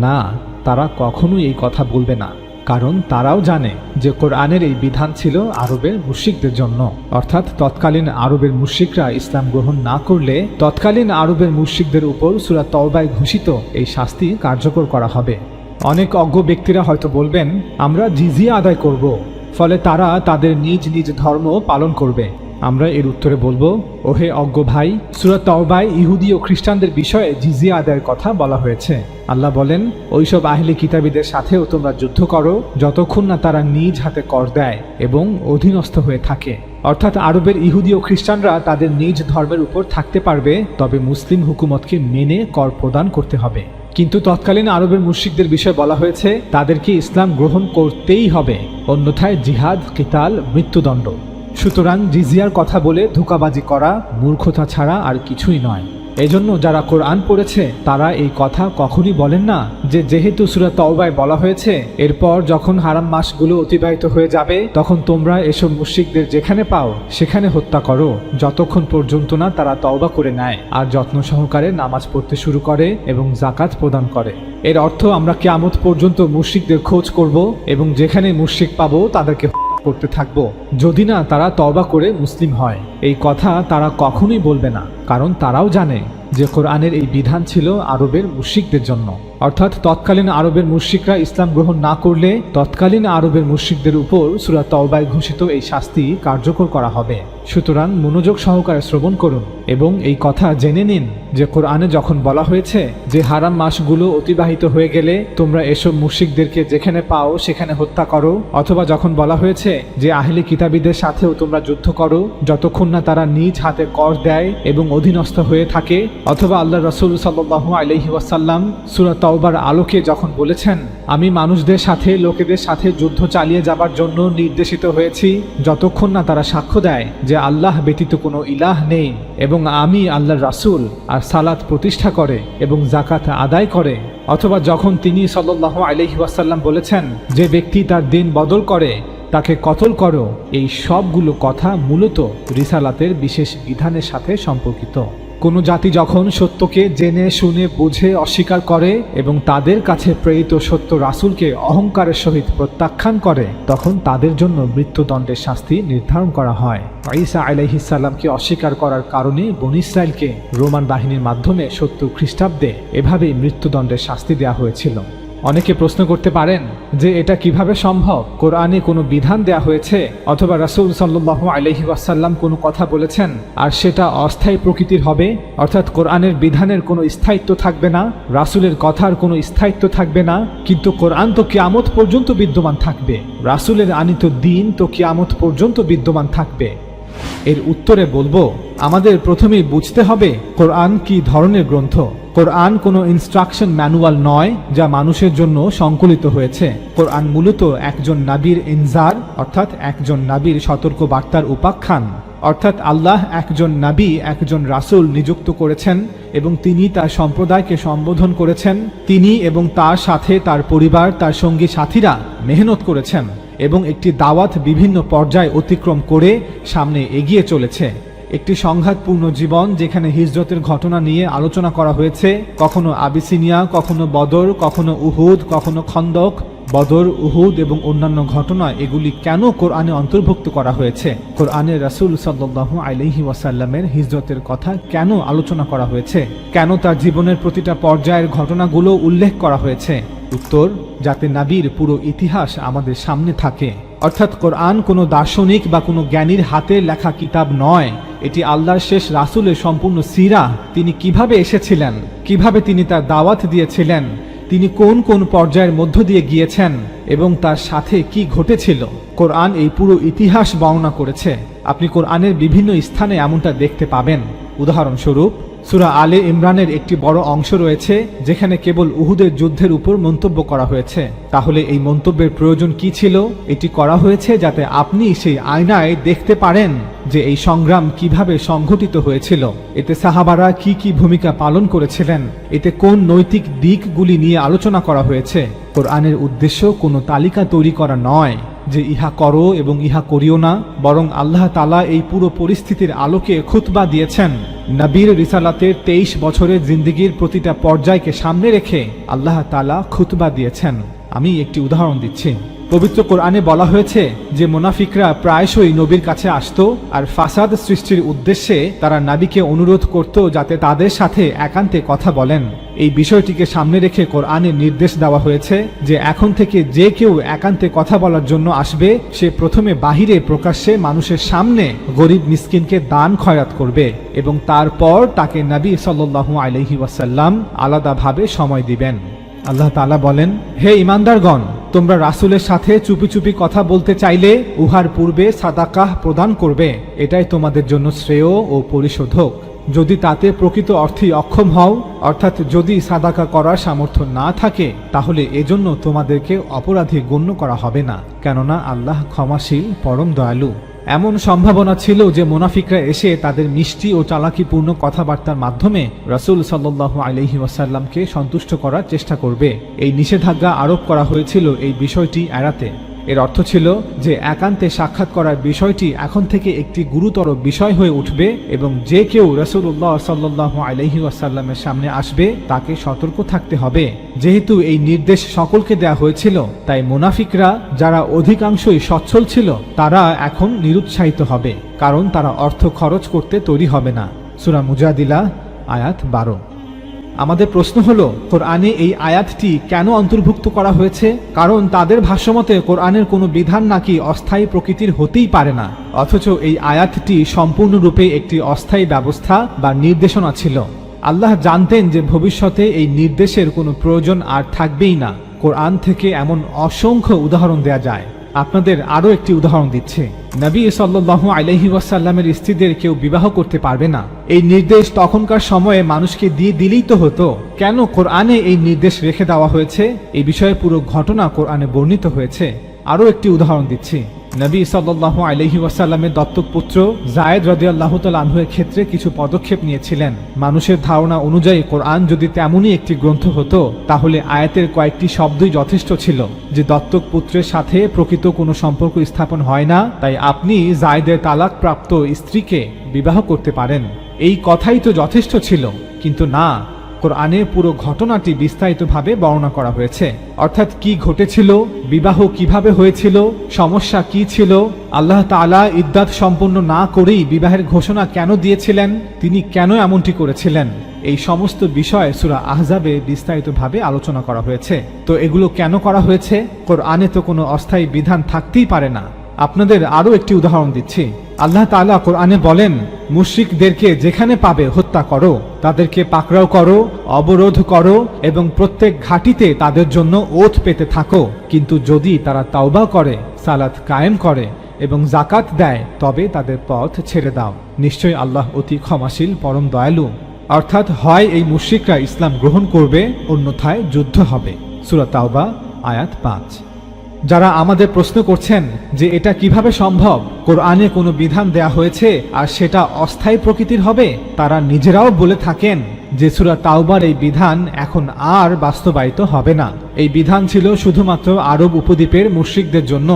না। তারা কখনোই এই কথা বলবে না, কারণ তারাও জানে যে কোরআনের এই বিধান ছিল আরবের মুশরিকদের জন্য, অর্থাৎ তৎকালীন আরবের মুশরিকরা ইসলাম গ্রহণ না করলে তৎকালীন আরবের মুশরিকদের উপর সূরা তাওবায় ঘোষিত এই শাস্তি কার্যকর করা হবে। অনেক অজ্ঞ ব্যক্তিরা হয়তো বলবেন আমরা জিজিয়া আদায় করব, ফলে তারা তাদের নিজ নিজ ধর্ম পালন করবে। আমরা এর উত্তরে বলবো, ওহে অজ্ঞ ভাই, সূরা তাওবায় ইহুদি ও খ্রিস্টানদের বিষয়ে জিজিয়া আদায়ের কথা বলা হয়েছে। আল্লাহ বলেন ওইসব আহলে কিতাবীদের সাথেও তোমরা যুদ্ধ করো যতক্ষণ না তারা নিজ হাতে কর দেয় এবং অধীনস্থ হয়ে থাকে। অর্থাৎ আরবের ইহুদি ও খ্রিস্টানরা তাদের নিজ ধর্মের উপর থাকতে পারবে, তবে মুসলিম হুকুমতকে মেনে কর প্রদান করতে হবে। কিন্তু তৎকালীন আরবের মুশরিকদের বিষয়ে বলা হয়েছে তাদেরকে ইসলাম গ্রহণ করতেই হবে, অন্যথায় জিহাদ, কিতাল, মৃত্যুদণ্ড। সুতরাং জিজিয়ার কথা বলে ধোঁকাবাজি করা মূর্খতা ছাড়া আর কিছুই নয়। এজন্য যারা কোরআন পড়েছে তারা এই কথা কখনই বলেন না যে যেহেতু সূরা তাওবায় বলা হয়েছে এরপর যখন হারাম মাসগুলো অতিবাহিত হয়ে যাবে তখন তোমরা এসব মুশরিকদের যেখানে পাও সেখানে হত্যা করো, যতক্ষণ পর্যন্ত না তারা তওবা করে নেয় আর যত্ন সহকারে নামাজ পড়তে শুরু করে এবং যাকাত প্রদান করে। এর অর্থ আমরা কিয়ামত পর্যন্ত মুশরিকদের খোঁজ করব এবং যেখানে মুশরিক পাবো তাদেরকে করতে থাকবো যদি না তারা তওবা করে মুসলিম হয়। এই কথা তারা কখনোই বলবে না, কারণ তারাও জানে যে কোরআনের এই বিধান ছিল আরবের মুশরিকদের জন্য, অর্থাৎ তৎকালীন আরবের মুশরিকরা ইসলাম গ্রহণ না করলে তৎকালীন আরবের মুশরিকদের উপর সূরা তাওবায় ঘোষিত এই শাস্তি কার্যকর করা হবে। সুতরাং মনোযোগ সহকারে শ্রবণ করুন এবং এই কথা জেনে নিন যে কোরআনে যখন বলা হয়েছে যে হারাম মাসগুলো অতিবাহিত হয়ে গেলে তোমরা এসব মুশরিকদেরকে যেখানে পাও সেখানে হত্যা করো, অথবা যখন বলা হয়েছে যে আহলে কিতাবীদের সাথেও তোমরা যুদ্ধ করো যতক্ষণ না তারা নিজ হাতে কর দেয় এবং অধীনস্থ হয়ে থাকে, অথবা আল্লাহ রাসূল সাল্লাল্লাহু আলাইহি ওয়াসাল্লাম সূরা তাওবার আলোকে যখন বলেছেন আমি মানুষদের সাথে লোকেদের সাথে যুদ্ধ চালিয়ে যাবার জন্য নির্দেশিত হয়েছি যতক্ষণ না তারা সাক্ষ্য দেয় যে আল্লাহ ব্যতীত কোনো ইলাহ নেই এবং আমি আল্লাহর রাসূল, আর সালাত প্রতিষ্ঠা করে এবং যাকাত আদায় করে, অথবা যখন তিনি সাল্লাল্লাহু আলাইহি ওয়াসাল্লাম বলেছেন যে ব্যক্তি তার দিন বদল করে তাকে কতল করো, এই সবগুলো কথা মূলত রিসালাতের বিশেষ বিধানের সাথে সম্পর্কিত। কোনো জাতি যখন সত্যকে জেনে শুনে বুঝে অস্বীকার করে এবং তাদের কাছে প্রেরিত সত্য রাসূলকে অহংকারের সহিত প্রত্যাখ্যান করে তখন তাদের জন্য মৃত্যুদণ্ডের শাস্তি নির্ধারণ করা হয়। ঈসা আলাইহিস সালামকে অস্বীকার করার কারণে বনী ইসরাইলকে রোমান বাহিনীর মাধ্যমে ৭০ খ্রিস্টাব্দে এভাবেই মৃত্যুদণ্ডের শাস্তি দেওয়া হয়েছিল। অনেকে প্রশ্ন করতে পারেন যে এটা কিভাবে সম্ভব? কোরআনে কোনো বিধান দেয়া হয়েছে অথবা রাসূল সাল্লাল্লাহু আলাইহি ওয়াসাল্লাম কোনো কথা বলেছেন আর সেটা অস্থায়ী প্রকৃতির হবে, অর্থাৎ কোরআনের বিধানের কোনো স্থায়িত্ব থাকবে না, রাসূলের কথার কোনো স্থায়িত্ব থাকবে না, কিন্তু কোরআন তো কিয়ামত পর্যন্ত বিদ্যমান থাকবে, রাসূলের আনিত দ্বীন তো কিয়ামত পর্যন্ত বিদ্যমান থাকবে। এর উত্তরে বলবো, আমাদের প্রথমেই বুঝতে হবে কোরআন কি ধরনের গ্রন্থ। কোরআন কোনো ইনস্ট্রাকশন ম্যানুয়াল নয় যা মানুষের জন্য সংকলিত হয়েছে। কোরআন মূলত একজন নাবীর ইনজার, অর্থাৎ একজন নাবীর সতর্ক বার্তার উপাখ্যান, অর্থাৎ আল্লাহ একজন নাবী, একজন রাসূল নিযুক্ত করেছেন এবং তিনি তার সম্প্রদায়কে সম্বোধন করেছেন। তিনি এবং তার সাথে তার পরিবার, তার সঙ্গী সাথীরা মেহনত করেছেন এবং একটি দাওয়াত বিভিন্ন পর্যায় অতিক্রম করে সামনে এগিয়ে চলেছে। একটি সংঘাতপূর্ণ জীবন যেখানে হিজরতের ঘটনা নিয়ে আলোচনা করা হয়েছে, কখনো আবিসিনিয়া, কখনো বদর, কখনো উহুদ, কখনো খন্দক। বদর, উহুদ এবং অন্যান্য ঘটনা, এগুলি কেন কোরআনে অন্তর্ভুক্ত করা হয়েছে? কোরআনে রাসূল সাল্লাল্লাহু আলাইহি ওয়াসাল্লামের হিজরতের কথা কেন আলোচনা করা হয়েছে? কেন তার জীবনের প্রতিটা পর্যায়ের ঘটনাগুলো উল্লেখ করা হয়েছে? উত্তর, যাতে নবীর পুরো ইতিহাস আমাদের সামনে থাকে। অর্থাৎ কোরআন কোনো দার্শনিক বা কোনো জ্ঞানীর হাতে লেখা কিতাব নয়, এটি আল্লাহর শেষ রাসূলের সম্পূর্ণ সিরা। তিনি কিভাবে এসেছিলেন, কিভাবে তিনি তার দাওয়াত দিয়েছিলেন, তিনি কোন কোন পর্যায়ের মধ্য দিয়ে গিয়েছেন এবং তার সাথে কি ঘটেছিল, কোরআন এই পুরো ইতিহাস বর্ণনা করেছে। আপনি কোরআনের বিভিন্ন স্থানে এমনটা দেখতে পাবেন। উদাহরণস্বরূপ, সূরা আলে ইমরানের একটি বড় অংশ রয়েছে যেখানে কেবল উহুদের যুদ্ধের উপর মন্তব্য করা হয়েছে। তাহলে এই মন্তব্যের প্রয়োজন কি ছিল? এটি করা হয়েছে যাতে আপনি সেই আয়নায় দেখতে পারেন যে এই সংগ্রাম কিভাবে সংঘটিত হয়েছিল, এতে সাহাবারা কি কি ভূমিকা পালন করেছিলেন, এতে কোন নৈতিক দিকগুলি নিয়ে আলোচনা করা হয়েছে। কোরআনের উদ্দেশ্য কোনো তালিকা তৈরি করা নয় যে ইহা করো এবং ইহা করিও না, বরং আল্লাহ তাআলা এই পুরো পরিস্থিতির আলোকে খুতবা দিয়েছেন। নবীর রিসালাতের 23 বছরের জিন্দেগির প্রতিটা পর্যায়কে সামনে রেখে আল্লাহ তাআলা খুতবা দিয়েছেন। আমি একটি উদাহরণ দিচ্ছি। পবিত্র কোরআনে বলা হয়েছে যে মুনাফিকরা প্রায়শই নবীর কাছে আসতো আর ফাসাদ সৃষ্টির উদ্দেশ্যে তারা নবীকে অনুরোধ করত যাতে তাদের সাথে একান্তে কথা বলেন। এই বিষয়টিকে সামনে রেখে কোরআনে নির্দেশ দেওয়া হয়েছে যে এখন থেকে যে কেউ একান্তে কথা বলার জন্য আসবে সে প্রথমে বাহিরে প্রকাশ্যে মানুষের সামনে গরিব মিসকিনকে দান খয়রাত করবে এবং তারপর তাকে নবী সাল্লাল্লাহু আলাইহি ওয়াসাল্লাম আলাদাভাবে সময় দিবেন। আল্লাহ তাআলা বলেন, হে ঈমানদারগণ, তোমরা রাসূলের সাথে চুপি চুপি কথা বলতে চাইলে উহার পূর্বে সাদাকাহ প্রদান করবে, এটাই তোমাদের জন্য শ্রেয় ও পরিশোধক। যদি তাতে প্রকৃত অর্থেই অক্ষম হও, অর্থাৎ যদি সাদাকা করার সামর্থ্য না থাকে, তাহলে এজন্য তোমাদেরকে অপরাধী গণ্য করা হবে না, কেননা আল্লাহ ক্ষমাশীল, পরম দয়ালু। এমন সম্ভাবনা ছিল যে মুনাফিকরা এসে তাদের মিষ্টি ও চালাকিপূর্ণ কথাবার্তার মাধ্যমে রাসূল সাল্লাল্লাহু আলাইহি ওয়াসাল্লামকে সন্তুষ্ট করার চেষ্টা করবে। এই নিষেধাজ্ঞা আরোপ করা হয়েছিল এই বিষয়টি এড়াতে। এর অর্থ ছিল যে একান্তে সাক্ষাৎ করার বিষয়টি এখন থেকে একটি গুরুতর বিষয় হয়ে উঠবে এবং যে কেউ রাসূলুল্লাহ সাল্লাল্লাহু আলাইহি ওয়াসাল্লামের সামনে আসবে তাকে সতর্ক থাকতে হবে। যেহেতু এই নির্দেশ সকলকে দেয়া হয়েছিল, তাই মুনাফিকরা যারা অধিকাংশই সচ্ছল ছিল তারা এখন নিরুৎসাহিত হবে, কারণ তারা অর্থ খরচ করতে তৈরি হবে না। সূরা মুজাদিলা আয়াত 12। আমাদের প্রশ্ন হলো, কোরআনে এই আয়াতটি কেন অন্তর্ভুক্ত করা হয়েছে? কারণ তাদের ভাষ্যমতে কোরআনের কোনো বিধান নাকি অস্থায়ী প্রকৃতির হতেই পারে না, অথচ এই আয়াতটি সম্পূর্ণরূপে একটি অস্থায়ী ব্যবস্থা বা নির্দেশনা ছিল। আল্লাহ জানতেন যে ভবিষ্যতে এই নির্দেশের কোনো প্রয়োজন আর থাকবেই না। কোরআন থেকে এমন অসংখ্য উদাহরণ দেয়া যায়। আপনাদের আরও একটি উদাহরণ দিচ্ছে। নবী সাল্লাল্লাহু আলাইহি ওয়াসাল্লামের স্ত্রীদের কেউ বিবাহ করতে পারবে না, এই নির্দেশ তখনকার সময়ে মানুষকে দিয়ে দিলেই তো হতো। কেন কোরআনে এই নির্দেশ রেখে দেওয়া হয়েছে? এই বিষয়ে পুরো ঘটনা কোরআনে বর্ণিত হয়েছে। আরও একটি উদাহরণ দিচ্ছি। নবী সাল্লাল্লাহু আলাইহি ওয়াসাল্লামের দত্তক পুত্র যায়েদ রাদিয়াল্লাহু তাআলা আনহুর ক্ষেত্রে কিছু পদক্ষেপ নিয়েছিলেন। মানুষের ধারণা অনুযায়ী কোরআন যদি তেমনই একটি গ্রন্থ হতো, তাহলে আয়াতের কয়েকটি শব্দই যথেষ্ট ছিল যে দত্তক পুত্রের সাথে প্রকৃত কোনো সম্পর্ক স্থাপন হয় না, তাই আপনি যায়েদের তালাকপ্রাপ্ত স্ত্রীকে বিবাহ করতে পারেন। এই কথাই তো যথেষ্ট ছিল, কিন্তু না, কোরআনে পুরো ঘটনাটি বিস্তারিতভাবে বর্ণনা করা হয়েছে, অর্থাৎ কি ঘটেছিল, বিবাহ কিভাবে হয়েছিল, সমস্যা কি ছিল, আল্লাহ তাআলা ইদ্দাত সম্পন্ন না করেই বিবাহের ঘোষণা কেন দিয়েছিলেন, তিনি কেন এমনটি করেছিলেন, এই সমস্ত বিষয় সূরা আহজাবে বিস্তারিতভাবে আলোচনা করা হয়েছে। তো এগুলো কেন করা হয়েছে? কোরআনে তো কোনো অস্থায়ী বিধান থাকতেই পারে না। আপনাদের আরো একটি উদাহরণ দিচ্ছি। আল্লাহ তাআলা কোরআনে বলেন, মুশরিকদেরকে যেখানে পাবে হত্যা করো, তাদেরকে পাকড়াও করো, অবরোধ করো এবং প্রত্যেক ঘাঁটিতে তাদের জন্য ওথ পেতে থাকো, কিন্তু যদি তারা তাওবা করে, সালাত কায়েম করে এবং যাকাত দেয়, তবে তাদের পথ ছেড়ে দাও। নিশ্চয়ই আল্লাহ অতি ক্ষমাশীল, পরম দয়ালু। অর্থাৎ হয় এই মুশরিকরা ইসলাম গ্রহণ করবে, অন্যথায় যুদ্ধ হবে। সূরা তাওবা আয়াত 5। যারা আমাদের প্রশ্ন করছেন যে এটা কিভাবে সম্ভব, কোরআনে কোনো বিধান দেয়া হয়েছে আর সেটা অস্থায়ী প্রকৃতির হবে, তারা নিজেরাও বলে থাকেন যে সূরা তাওবার এই বিধান এখন আর বাস্তবায়িত হবে না। এই বিধান ছিল শুধুমাত্র আরব উপদ্বীপের মুশরিকদের জন্য।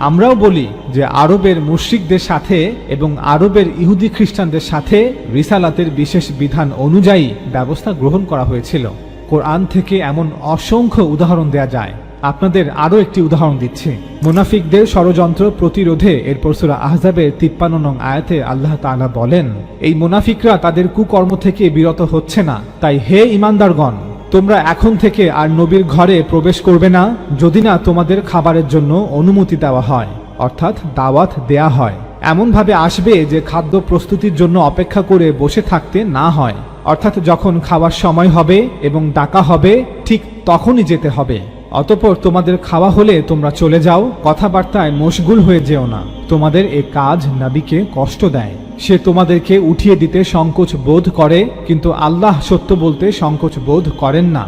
আমরাও বলি যে আরবের মুশরিকদের সাথে এবং আরবের ইহুদি খ্রিস্টানদের সাথে রিসালাতের বিশেষ বিধান অনুযায়ী ব্যবস্থা গ্রহণ করা হয়েছিল। কোরআন থেকে এমন অসংখ্য উদাহরণ দেয়া যায়। আপনাদের আরো একটি উদাহরণ দিচ্ছি। মুনাফিকদের ষড়যন্ত্র প্রতিরোধে এরপর সূরা আহজাবের 53 নং আয়াতে আল্লাহ তাআলা বলেন, এই মুনাফিকরা তাদের কুকর্ম থেকে বিরত হচ্ছে না, তাই হে ঈমানদারগণ, তোমরা এখন থেকে আর নবীর ঘরে প্রবেশ করবে না যদি না তোমাদের খাবারের জন্য অনুমতি দেওয়া হয়, অর্থাৎ দাওয়াত দেয়া হয়। এমন ভাবে আসবে যে খাদ্য প্রস্তুতির জন্য অপেক্ষা করে বসে থাকতে না হয়, অর্থাৎ যখন খাওয়ার সময় হবে এবং ডাকা হবে ঠিক তখনই যেতে হবে। অতঃপর তোমাদের খাওয়া হলে তোমরা চলে যাও, কথাবার্তায় মশগুল হয়ে যেও না। তোমাদের এ কাজ নবীকে কষ্ট দেয়, সে তোমাদেরকে উঠিয়ে দিতে সংকোচ বোধ করে, কিন্তু আল্লাহ সত্য বলতে সংকোচ বোধ করেন না।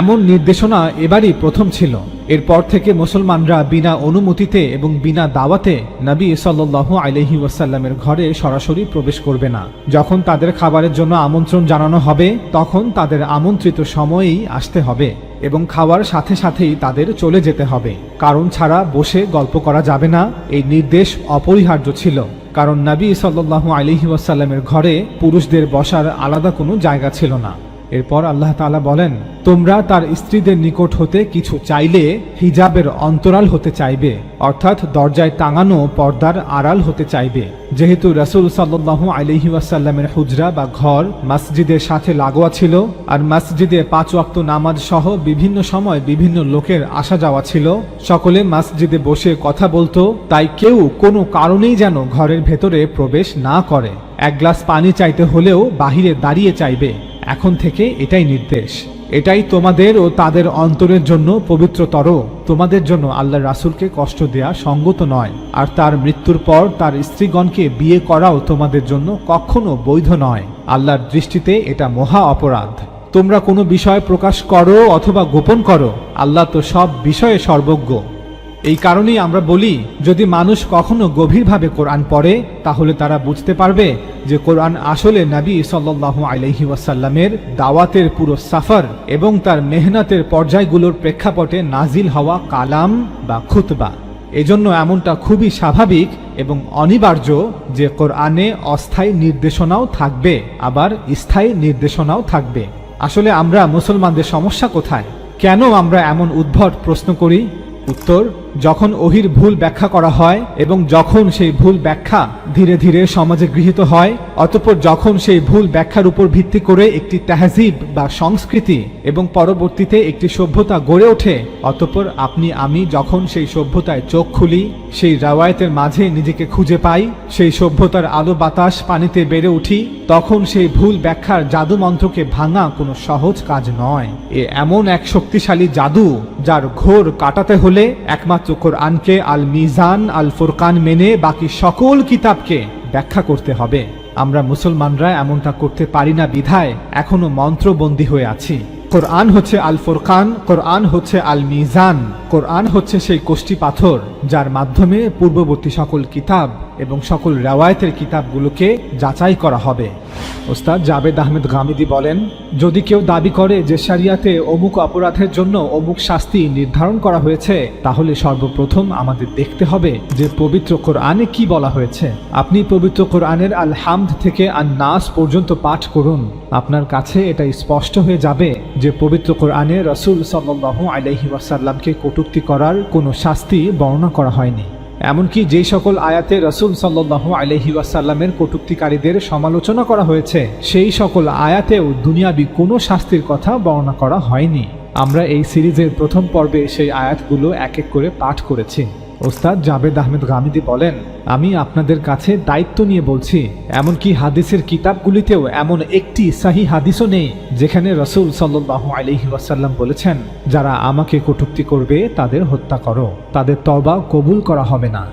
এমন নির্দেশনা এবারই প্রথম ছিল। এরপর থেকে মুসলমানরা বিনা অনুমতিতে এবং বিনা দাওয়াতে নবী সাল্লাল্লাহু আলাইহি ওয়াসাল্লামের ঘরে সরাসরি প্রবেশ করবে না। যখন তাদের খাবারের জন্য আমন্ত্রণ জানানো হবে, তখন তাদের আমন্ত্রিত সময়েই আসতে হবে এবং খাওয়ার সাথে সাথেই তাদের চলে যেতে হবে, কারণ ছাড়া বসে গল্প করা যাবে না। এই নির্দেশ অপরিহার্য ছিল, কারণ নবী সাল্লাল্লাহু আলাইহি ওয়াসাল্লামের ঘরে পুরুষদের বসার আলাদা কোনো জায়গা ছিল না। এরপর আল্লাহ তাআলা বলেন, তোমরা তার স্ত্রীদের নিকট হতে কিছু চাইলে হিজাবের অন্তরাল হতে চাইবে, অর্থাৎ দরজায় টাঙানো পর্দার আড়াল হতে চাইবে। যেহেতু রাসূল সাল্লাল্লাহু আলাইহি ওয়াসাল্লামের হুজরা বা ঘর মসজিদের সাথে লাগোয়া ছিল, আর মসজিদে 5 ওয়াক্ত নামাজ সহ বিভিন্ন সময় বিভিন্ন লোকের আসা যাওয়া ছিল, সকলে মসজিদে বসে কথা বলতো, তাই কেউ কোনো কারণেই যেন ঘরের ভেতরে প্রবেশ না করে। এক গ্লাস পানি চাইতে হলেও বাহিরে দাঁড়িয়ে চাইবে। এখন থেকে এটাই নির্দেশ। এটাই তোমাদের ও তাদের অন্তরের জন্য পবিত্রতর। তোমাদের জন্য আল্লাহর রাসূলকে কষ্ট দেয়া সঙ্গত নয়, আর তার মৃত্যুর পর তার স্ত্রীগণকে বিয়ে করাও তোমাদের জন্য কখনো বৈধ নয়। আল্লাহর দৃষ্টিতে এটা মহা অপরাধ। তোমরা কোনো বিষয় প্রকাশ করো অথবা গোপন করো, আল্লাহ তো সব বিষয়ে সর্বজ্ঞ। এই কারণেই আমরা বলি, যদি মানুষ কখনো গভীরভাবে কোরআন পড়ে, তাহলে তারা বুঝতে পারবে যে কোরআন আসলে নবী সাল্লাল্লাহু আলাইহি ওয়াসাল্লামের দাওয়াতের পুরো সফর এবং তার মেহনতের পর্যায়গুলোর প্রেক্ষাপটে নাজিল হওয়া কালাম বা খুতবা। এজন্য এমনটা খুবই স্বাভাবিক এবং অনিবার্য যে কোরআনে অস্থায়ী নির্দেশনাও থাকবে, আবার স্থায়ী নির্দেশনাও থাকবে। আসলে আমরা মুসলমানদের সমস্যা কোথায়? কেন আমরা এমন উদ্ভট প্রশ্ন করি? উত্তর, যখন ওহির ভুল ব্যাখ্যা করা হয় এবং যখন সেই ভুল ব্যাখ্যা ধীরে ধীরে সমাজে গৃহীত হয়, অতঃপর যখন সেই ভুল ব্যাখ্যার উপর ভিত্তি করে একটি তাহজিব বা সংস্কৃতি এবং পরবর্তীতে একটি সভ্যতা গড়ে ওঠে, অতঃপর আপনি আমি যখন সেই সভ্যতায় চোখ খুলি, সেই রাওয়ায়াতের মাঝে নিজেকে খুঁজে পাই, সেই সভ্যতার আলো বাতাস পানিতে বেড়ে উঠি, তখন সেই ভুল ব্যাখ্যার জাদু মন্ত্রকে ভাঙা কোনো সহজ কাজ নয়। এমন এক শক্তিশালী জাদু যার ঘোর কাটাতে হলে একমাত্র কোরআনকে আল মিজান আল ফুরকান মেনে বাকি সকল কিতাবকে ব্যাখ্যা করতে হবে। আমরা মুসলমানরা এমনটা করতে পারি না বিধায় এখনো মন্ত্রবন্দী হয়ে আছি। কোরআন হচ্ছে আল ফুরকান, কোরআন হচ্ছে আল মিজান, কোরআন হচ্ছে সেই কোষ্ঠী পাথর যার মাধ্যমে পূর্ববর্তী সকল কিতাব এবং সকল রেওয়ায়েতের কিতাবগুলোকে যাচাই করা হবে। ওস্তাদ জাবেদ আহমেদ গামিদি বলেন, যদি কেউ দাবি করে যে শরিয়াতে অমুক অপরাধের জন্য অমুক শাস্তি নির্ধারণ করা হয়েছে, তাহলে সর্বপ্রথম আমাদের দেখতে হবে যে পবিত্র কোরআনে কি বলা হয়েছে। আপনি পবিত্র কোরআনের আল হামদ থেকে আন নাস পর্যন্ত পাঠ করুন, আপনার কাছে এটা স্পষ্ট হয়ে যাবে যে পবিত্র কোরআনে রাসূল সাল্লাল্লাহু আলাইহি ওয়াসাল্লামকে কটূক্তি করার কোনো শাস্তি বর্ণনা করা হয়নি। এমনকি যেই সকল আয়াতে রাসূল সাল্লাল্লাহু আলাইহি ওয়াসাল্লামের কটূক্তিকারীদের সমালোচনা করা হয়েছে, সেই সকল আয়াতেও দুনিয়াবি কোনো শাস্তির কথা বর্ণনা করা হয়নি। আমরা এই সিরিজের প্রথম পর্বে সেই আয়াতগুলো এক এক করে পাঠ করেছি। ওস্তাদ জাবেদ আহমেদ গামিদি বলেন, আমি আপনাদের কাছে দায়িত্ব নিয়ে বলছি, এমনকি হাদিসের কিতাবগুলিতেও এমন একটি সহিহ হাদিসও নেই যেখানে রাসূল সাল্লাল্লাহু আলাইহি ওয়াসাল্লাম বলেছেন, যারা আমাকে কটূক্তি করবে তাদের হত্যা করো, তাদের তওবা কবুল করা হবে না।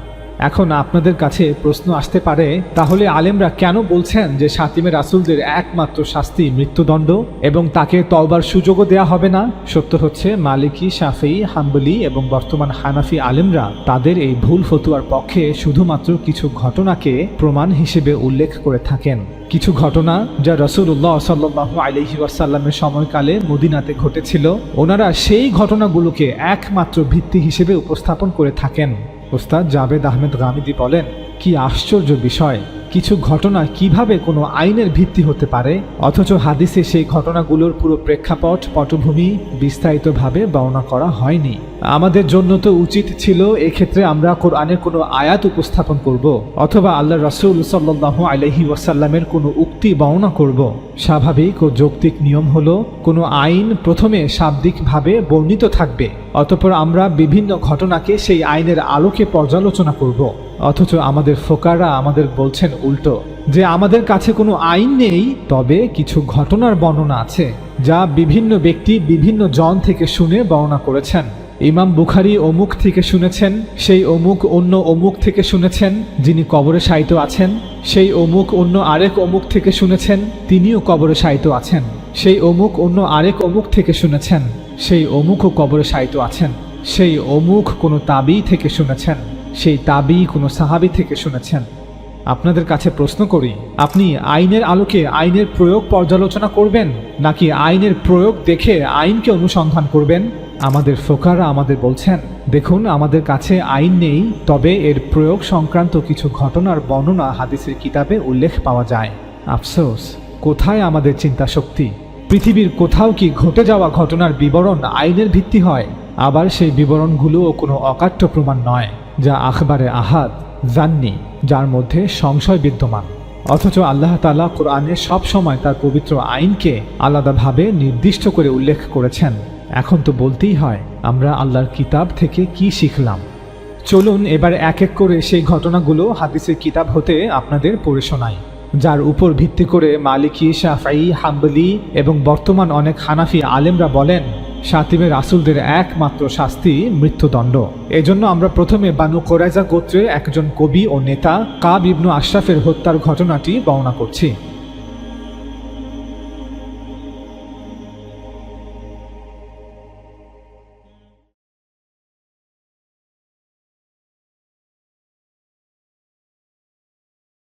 এখন আপনাদের কাছে প্রশ্ন আসতে পারে, তাহলে আলেমরা কেন বলছেন যে শাতিমে রাসূলদের একমাত্র শাস্তি মৃত্যুদণ্ড এবং তাকে তওবার সুযোগও দেয়া হবে না? সত্য হচ্ছে মালিকি, শাফিঈ, হাম্বলি এবং বর্তমান হানাফি আলেমরা তাদের এই ভুল ফতোয়ার পক্ষে শুধুমাত্র কিছু ঘটনাকে প্রমাণ হিসেবে উল্লেখ করে থাকেন। কিছু ঘটনা যা রাসূলুল্লাহ সাল্লাল্লাহু আলাইহি ওয়াসাল্লামের সময়কালে মদিনাতে ঘটেছিল, ওনারা সেই ঘটনাগুলোকে একমাত্র ভিত্তি হিসেবে উপস্থাপন করে থাকেন। ওস্তাদ জাবেদ আহমেদ গামিদি বলেন, কি আশ্চর্য বিষয়, কিছু ঘটনা কিভাবে কোনো আইনের ভিত্তি হতে পারে, অথচ হাদিসে সেই ঘটনাগুলোর পুরো প্রেক্ষাপট, পটভূমি বিস্তারিতভাবে বর্ণনা করা হয়নি। আমাদের জন্য তো উচিত ছিল এক্ষেত্রে আমরা কোরআনের কোনো আয়াত উপস্থাপন করব, অথবা আল্লাহ রাসূল সাল্লাল্লাহু আলাইহি ওয়াসাল্লামের কোনো উক্তি বর্ণনা করব। স্বাভাবিক ও যৌক্তিক নিয়ম হলো, কোনো আইন প্রথমে শাব্দিকভাবে বর্ণিত থাকবে, অতঃপর আমরা বিভিন্ন ঘটনাকে সেই আইনের আলোকে পর্যালোচনা করব। অথচ আমাদের ফোকাররা আমাদের বলছেন উল্টো, যে আমাদের কাছে কোনো আইন নেই, তবে কিছু ঘটনার বর্ণনা আছে যা বিভিন্ন ব্যক্তি বিভিন্ন জন থেকে শুনে বর্ণনা করেছেন। ইমাম বুখারী অমুক থেকে শুনেছেন, সেই অমুক অন্য অমুক থেকে শুনেছেন যিনি কবরে শায়িত আছেন, সেই অমুক অন্য আরেক অমুক থেকে শুনেছেন তিনিও কবরে শায়িত আছেন, সেই অমুক অন্য আরেক অমুক থেকে শুনেছেন, সেই অমুকও কবরে শায়িত আছেন, সেই অমুক কোনো তাবী থেকে শুনেছেন, সেই তাবী কোনো সাহাবী থেকে শুনেছেন। আপনাদের কাছে প্রশ্ন করি, আপনি আইনের আলোকে আইনের প্রয়োগ পর্যালোচনা করবেন, নাকি আইনের প্রয়োগ দেখে আইনকে অনুসন্ধান করবেন? আমাদের ফোকাররা আমাদের বলছেন, দেখুন আমাদের কাছে আইন নেই, তবে এর প্রয়োগ সংক্রান্ত কিছু ঘটনার বর্ণনা হাদিসের কিতাবে উল্লেখ পাওয়া যায়। আফসোস, কোথায় আমাদের চিন্তা শক্তি? পৃথিবীর কোথাও কি ঘটে যাওয়া ঘটনার বিবরণ আইনের ভিত্তি হয়? আবার সেই বিবরণগুলোও কোনো অকাট্য প্রমাণ নয়, যা আখবারে আহাদ, জান্নি, যার মধ্যে সংশয় বিদ্যমান। অথচ আল্লাহ তাআলা কোরআনে সব সময় তার পবিত্র আইনকে আলাদাভাবে নির্দিষ্ট করে উল্লেখ করেছেন। এখন তো বলতেই হয়, আমরা আল্লাহর কিতাব থেকে কি শিখলাম। চলুন এবার এক এক করে সেই ঘটনাগুলো হাদিসের কিতাব হতে আপনাদের পড়ে শোনাই, যার উপর ভিত্তি করে মালিকি, শাফিঈ, হাম্বলি এবং বর্তমান অনেক হানাফি আলেমরা বলেন শাতিমে রাসূলদের একমাত্র শাস্তি মৃত্যুদণ্ড। এজন্য আমরা প্রথমে বানু কুরাইজা গোত্রের একজন কবি ও নেতা কাব ইবনু আশরাফের হত্যার ঘটনাটি বর্ণনা করছি।